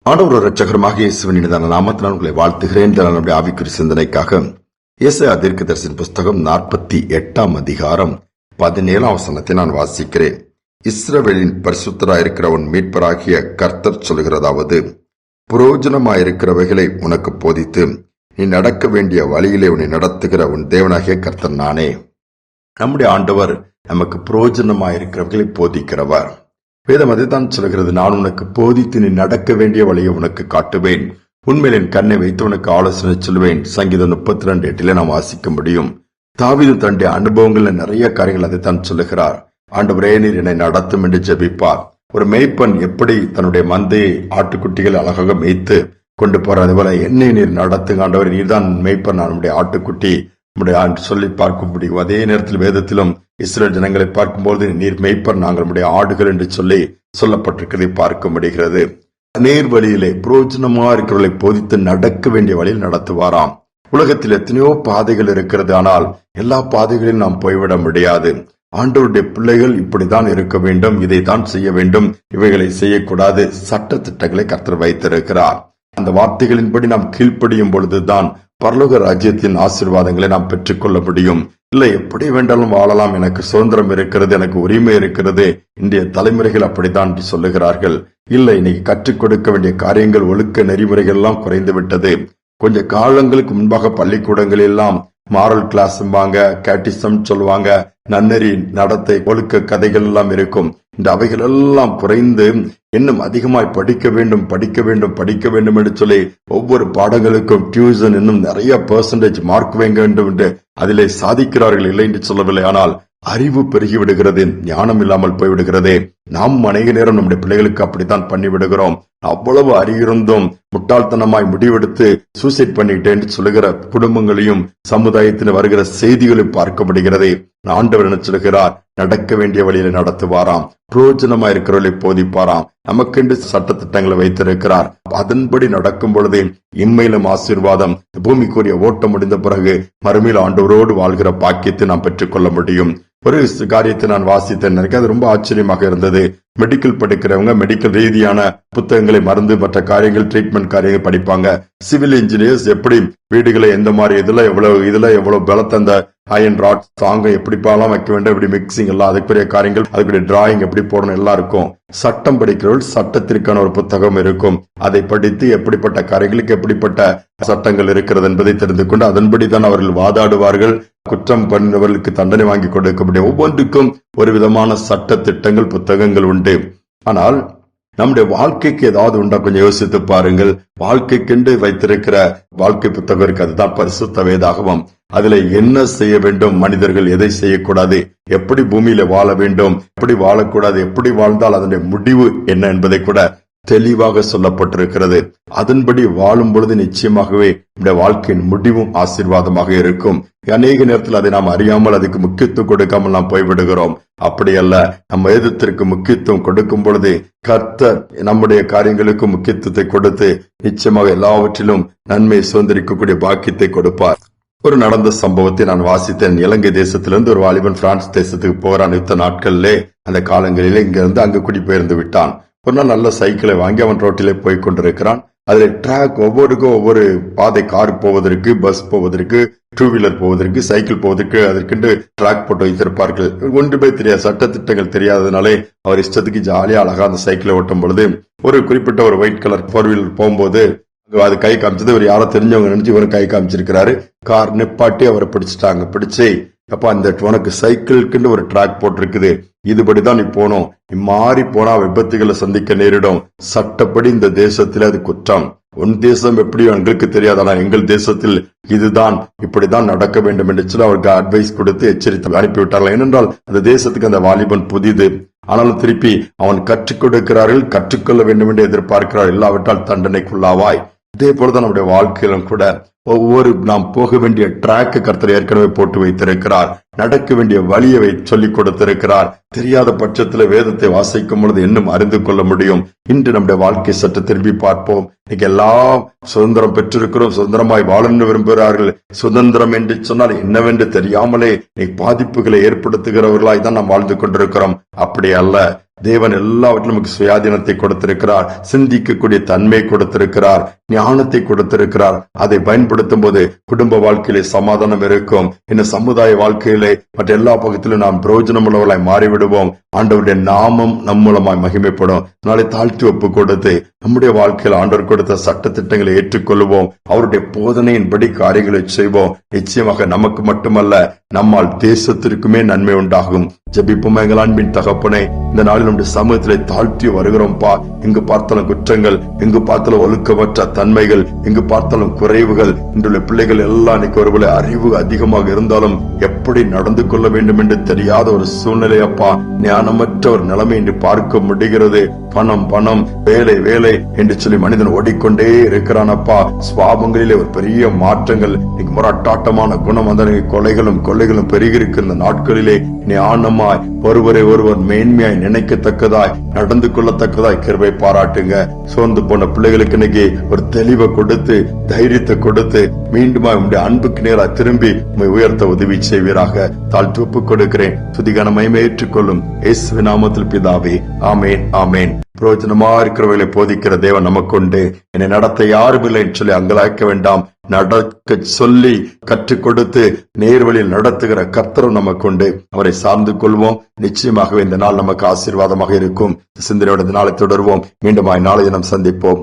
ஆண்டவர் இரட்சகருமாக இயேசுவின் இனிதான நாமத்தினால் உங்களை வாழ்த்துகிறேன். நம்முடைய ஆவிக்குரிய சிந்தனைக்காக எசாயா தீர்க்கதரிசியின் புஸ்தகம் 48 அதிகாரம் 17 வசனத்தை நான் வாசிக்கிறேன். இஸ்ரவேலின் பரிசுத்தராயிருக்கிற உன் மீட்பராகிய கர்த்தர் சொல்கிறதாவது, புரோஜனமாயிருக்கிறவைகளை உனக்கு போதித்து நீ நடக்க வேண்டிய வழியிலே உன்னை நடத்துகிற உன் தேவனாகிய கர்த்தர் நானே. நம்முடைய ஆண்டவர் நமக்கு புரோஜனமாயிருக்கிறவர்களை போதிக்கிறவர். வேதம் அதைத்தான் சொல்கிறது, நான் உனக்கு போதித்து நீ நடக்க வேண்டிய வழியை உனக்கு காட்டுவேன், உண்மையில் என் கண்ணை வைத்து உனக்கு ஆலோசனை சொல்வேன். சங்கீதம் 32:8 நாம் வாசிக்க முடியும். தாவீது தன்னுடைய அனுபவங்கள்ல நிறைய காரியங்கள் அதைத்தான் சொல்லுகிறார். ஆண்டவரே, நீர் என்னை நடத்தும் என்று ஜெபிப்பார். ஒரு மேய்ப்பன் எப்படி தன்னுடைய மந்தையை ஆட்டுக்குட்டிகள் அழகாக மேய்த்து கொண்டு போற, அதே போல என்னை நீர் நடத்துங்க ஆண்டவர், நீர் தான் மேய்ப்பன், நான் நம்முடைய ஆட்டுக்குட்டி சொல்லி பார்க்க முடியும். அதே நேரத்தில் வேதத்திலும் இஸ்ரேல் ஜனங்களை பார்க்கும்போது நீர் மேய்ப்பர், நாங்கள் நம்முடைய ஆடுகள் என்று சொல்லி சொல்லப்பட்டிருக்கிறதை பார்க்க முடிகிறது. நேர் வழியிலே புரோஜனமா இருக்கிறவர்களை போதித்து நடக்க வேண்டிய வழியில் நடத்துவாராம். உலகத்தில் எத்தனையோ பாதைகள் இருக்கிறது, ஆனால் எல்லா பாதைகளிலும் நாம் போய்விட முடியாது. ஆண்டவருடைய பிள்ளைகள் இப்படித்தான் இருக்க வேண்டும், இதைத்தான் செய்ய வேண்டும், இவைகளை செய்யக்கூடாது, சட்ட திட்டங்களை கர்த்தர் வைத்திருக்கிறார். அந்த வார்த்தைகளின்படி நாம் கீழ்ப்படியும் பொழுதுதான் பரலோக ராஜ்யத்தின் ஆசீர்வாதங்களை நாம் பெற்றுக்கொள்ள முடியும். இல்லை, எப்படி வேண்டாலும் வாழலாம், எனக்கு சுதந்திரம் இருக்கிறது, எனக்கு உரிமை இருக்கிறது. இன்றைய தலைமுறைகள் அப்படித்தான் சொல்லுகிறார்கள். இல்லை, இன்னைக்கு கற்றுக் கொடுக்க வேண்டிய காரியங்கள், ஒழுக்க நெறிமுறைகள் எல்லாம் குறைந்து விட்டது. கொஞ்ச காலங்களுக்கு முன்பாக பள்ளிக்கூடங்கள் எல்லாம் மாரல் கிளாஸ் கேட்டிசம் சொல்லுவாங்க, நன்னெறி நடத்தை ஒழுக்க கதைகள் எல்லாம் இருக்கும். இந்த அவைகள் எல்லாம் குறைந்து இன்னும் அதிகமாய் படிக்க வேண்டும் என்று சொல்லி ஒவ்வொரு பாடங்களுக்கும் டியூஷன், இன்னும் நிறைய பெர்சன்டேஜ் மார்க் வாங்க வேண்டும் என்று அதிலே சாதிக்கிறார்கள். இல்லை என்று சொல்லவில்லை, ஆனால் அறிவு பெருகிவிடுகிறது, ஞானம் இல்லாமல் போய்விடுகிறது. நாம் அநேக நேரம் நம்முடைய பிள்ளைகளுக்கு அப்படித்தான் பண்ணிவிடுகிறோம். அவ்வளவு அறியிருந்தும் முட்டாள்தனமாய் முடிவெடுத்து சூசைட் பண்ணிட்டேன் சொல்லுகிற குடும்பங்களையும் சமுதாயத்தில் வருகிற செய்திகளையும் பார்க்க முடிகிறது. ஆண்டவர் என்ன சொல்கிறார்? நடக்க வேண்டிய வழியில நடத்துவாராம், புரோஜனமா இருக்கிறவர்களை போதிப்பாராம், நமக்கென்று சட்ட திட்டங்களை வைத்திருக்கிறார். அதன்படி நடக்கும் பொழுது இம்மையிலும் ஆசீர்வாதம், பூமிக்குரிய ஓட்டம் முடிந்த பிறகு மறுமையில் ஆண்டவரோடு வாழ்கிற பாக்கியத்தை நாம் பெற்றுக்கொள்ள முடியும். ஒரு காரியத்தை நான் வாசித்தேன், எனக்கு அது ரொம்ப ஆச்சரியமாக இருந்தது. மெடிக்கல் படிக்கிறவங்க மெடிக்கல் ரீதியான புத்தகங்களை, மருந்து மற்ற காரியங்கள், ட்ரீட்மெண்ட் காரியங்கள் படிப்பாங்க. சிவில் இன்ஜினியர்ஸ் எப்படி வீடுகளை எந்த மாதிரி இதுல எவ்வளவு பலத்த அந்த அயன் ராட் தாங்க எப்படி பாலாம் வைக்க வேண்டும், எப்படி மிக்சிங் எல்லாம், அதுக்குரிய காரியங்கள், அதுக்குரிய டிராயிங் எப்படி போடணும் எல்லாம் இருக்கும். சட்டம் படிக்கிறவர்கள் சட்டத்திற்கான ஒரு புத்தகம் இருக்கும். அதை படித்து எப்படிப்பட்ட காரியங்களுக்கு எப்படிப்பட்ட சட்டங்கள் இருக்கிறது என்பதை தெரிந்து கொண்டு அதன்படிதான் அவர்கள் வாதாடுவார்கள். குற்றம் பண்ணவர்களுக்கு தண்டனை வாங்கி கொடுக்க முடியும். ஒவ்வொன்றுக்கும் ஒரு விதமான சட்ட திட்டங்கள், புத்தகங்கள் உண்டு. ஆனால் நம்முடைய வாழ்க்கைக்கு ஏதாவது உண்டா? கொஞ்சம் யோசித்து பாருங்கள். வாழ்க்கைக்கென்று வைத்திருக்கிற வாழ்க்கை புத்தகம் இருக்கு, அதுதான் பரிசுத்த வேதாகமம். அதுல என்ன செய்ய வேண்டும், மனிதர்கள் எதை செய்யக்கூடாது, எப்படி பூமியில வாழ வேண்டும், எப்படி வாழக்கூடாது, எப்படி வாழ்ந்தால் அதனுடைய முடிவு என்ன என்பதை கூட தெளிவாக சொல்லப்பட்டிருக்கிறது. அதன்படி வாழும் பொழுது நிச்சயமாகவே நம்முடைய வாழ்க்கையின் முடிவும் ஆசீர்வாதமாக இருக்கும். அநேக நேரத்தில் அதை நாம் அறியாமல் அதுக்கு முக்கியத்துவம் கொடுக்காமல் நாம் போய்விடுகிறோம். அப்படி அல்ல, நம் வேதத்திற்கு முக்கியத்துவம் கொடுக்கும் பொழுது கர்த்தர் நம்முடைய காரியங்களுக்கு முக்கியத்துவத்தை கொடுத்து நிச்சயமாக எல்லாவற்றிலும் நன்மை சுதந்திரிக்கக்கூடிய பாக்கியத்தை கொடுப்பார். ஒரு நடந்த சம்பவத்தை நான் வாசித்தேன். இலங்கை தேசத்திலிருந்து ஒரு வாலிபன் பிரான்ஸ் தேசத்துக்கு போறான். யுத்த நாட்களிலே, அந்த காலங்களிலே இங்கிருந்து அங்கு குடிபெயர்ந்து விட்டான். ஒரு நாள் நல்ல சைக்கிளை வாங்கி அவன் ரோட்டிலே போய் கொண்டிருக்கிறான். அதுல டிராக், ஒவ்வொருக்கும் ஒவ்வொரு பாதை, கார் போவதற்கு, பஸ் போவதற்கு, டூ வீலர் போவதற்கு, சைக்கிள் போவதற்கு அதற்கென்று டிராக் போட்டு வைத்திருப்பார்கள். ஒன்றுமே தெரியாது, சட்டத்திட்டங்கள் தெரியாததுனாலே அவர் இஷ்டத்துக்கு ஜாலியா அழகா அந்த சைக்கிளை ஓட்டும் பொழுது ஒரு குறிப்பிட்ட ஒரு ஒயிட் கலர் 4 வீலர் போகும்போது அது கை காமிச்சது. இவர் யாரோ தெரிஞ்சவங்க நினைச்சு இவரு கை காமிச்சிருக்கிறாரு. கார் நிப்பாட்டி அவரை பிடிச்சிட்டாங்க. பிடிச்சு, அப்ப அந்த உனக்கு சைக்கிளுக்குன்னு ஒரு டிராக் போட்டிருக்குது, இதுபடிதான் நீ போனோம், நீ மாறி போனா விபத்துகளை சந்திக்க நேரிடும், சட்டப்படி இந்த தேசத்துல அது குற்றம். உன் தேசம் எப்படியோ எங்களுக்கு தெரியாது, ஆனா எங்கள் தேசத்தில் இதுதான், இப்படிதான் நடக்க வேண்டும் என்று சொல்லி அவருக்கு அட்வைஸ் கொடுத்து எச்சரித்து அனுப்பிவிட்டார்கள். ஏனென்றால் அந்த தேசத்துக்கு அந்த வாலிபன் புதிது. ஆனாலும் திருப்பி அவன் கற்றுக் கொடுக்கிறார்கள், கற்றுக்கொள்ள வேண்டும் என்று எதிர்பார்க்கிறார். இல்லாவிட்டால் தண்டனைக்குள்ளாவாய். இதே போலதான் நம்முடைய வாழ்க்கையிலும் கூட ஒவ்வொரு நாம் போக வேண்டிய டிராக் கர்த்தர் ஏற்கனவே போட்டு வைத்திருக்கிறார். நடக்க வேண்டிய வழியை சொல்லிக் கொடுத்திருக்கிறார். தெரியாத பட்சத்தில் வேதத்தை வாசிக்கும் பொழுது இன்னும் அறிந்து கொள்ள முடியும். இன்று நம்முடைய வாழ்க்கை சற்று திரும்பி பார்ப்போம். இன்னைக்கு எல்லாம் சுதந்திரம் பெற்றிருக்கிறோம், சுதந்திரமாய் வாழன்னு விரும்புகிறார்கள். சுதந்திரம் என்று சொன்னால் என்னவென்று தெரியாமலே பாதிப்புகளை ஏற்படுத்துகிறவர்களாய் தான் நாம் வாழ்ந்து கொண்டிருக்கிறோம். அப்படி அல்ல. தேவன் எல்லாவற்றிலும் நமக்கு சுயாதீனத்தை கொடுத்திருக்கிறார், சிந்திக்கக்கூடிய தன்மை கொடுத்திருக்கிறார், ஞானத்தை கொடுத்திருக்கிறார். அதை பயன்படுத்தும் போது குடும்ப வாழ்க்கையிலே சமாதானம் இருக்கும். இன்னும் சமுதாய வாழ்க்கையிலே மற்ற எல்லா பக்கத்திலும் நாம் பிரயோஜனம் உள்ளவர்களாய் மாறிவிடுவோம். ஆண்டவருடைய நாமம் நம் மூலமாய் மகிமைப்படும். நாளை தாழ்த்தி ஒப்பு கொடுத்து நம்முடைய வாழ்க்கையில் ஆண்டவர் கொடுத்த சட்ட திட்டங்களை ஏற்றுக்கொள்வோம். அவருடைய போதனையின்படி காரியங்களை செய்வோம். நிச்சயமாக நமக்கு மட்டுமல்ல, நம்மால் தேசத்திற்குமே நன்மை உண்டாகும். ஜெபிப்போம். எங்கள் அன்பின் தகப்பனே, இந்த நாளில் நம்முடைய சமூகத்திலே தாழ்த்தி வருகிறோம்பா. எங்கு பார்த்தாலும் குற்றங்கள், எங்கு பார்த்தாலும் ஒழுக்கமற்ற தன்மைகள், எங்கு பார்த்தாலும் குறைவுகள். இன்றுள்ள பிள்ளைகள் எல்லாம் இன்னைக்கு ஒருவேளை அறிவு அதிகமாக இருந்தாலும் எப்படி நடந்து கொள்ள வேண்டும் என்று தெரியாத ஒரு சூழ்நிலை அப்பா. ஞானமற்ற ஒரு நிலைமை என்று பார்க்க முடிகிறது. பணம் பணம், வேலை வேலை என்று சொல்லி மனிதன் ஓடிக்கொண்டே இருக்கிறான் அப்பா. சுவாபங்களிலே ஒரு பெரிய மாற்றங்கள், இன்னைக்கு முரட்டாட்டமான குணம், அந்த கொலைகளும் கொள்ளைகளும் பெருகி இருக்கிற நாட்களிலே ஞானமாய் ஒருவரை ஒருவர் மேன்மையாய் நினைக்கத்தக்கதாய் நடந்து கொள்ளத்தக்கதாய் கிருபை பாராட்டுங்க. சோர்ந்து போன பிள்ளைகளுக்கு இன்னைக்கு ஒரு தெளிவை கொடுத்து தைரியத்தை கொடுத்து மீண்டுமா உங்களுடைய அன்புக்கு நேராக திரும்பி உண்மை உயர்த்த உதவி செய்வீராக. தாழ்த்து ஒப்புக் கொடுக்கிறேன். துதிகான மகிமை ஏற்றுக்கொள்ளும் இயேசுவின் நாமத்தில் பிதாவே, ஆமேன் ஆமேன். பிரயோஜனமா இருக்கிறவர்களை போதிக்கிற தேவன் நமக்குண்டு. என்னை நடத்த யாரும் இல்லை என்று சொல்லி அங்கலாய்க்க வேண்டாம். நடக்க சொல்லி கற்றுக் கொடுத்து நேர்வழியில் நடத்துகிற கர்த்தரும் நமக்குண்டு. அவரை சார்ந்து கொள்வோம். நிச்சயமாகவே இந்த நாள் நமக்கு ஆசீர்வாதமாக இருக்கும். சிந்தனையோட இந்த நாளை தொடர்வோம். மீண்டும் நாளை தினம் சந்திப்போம்.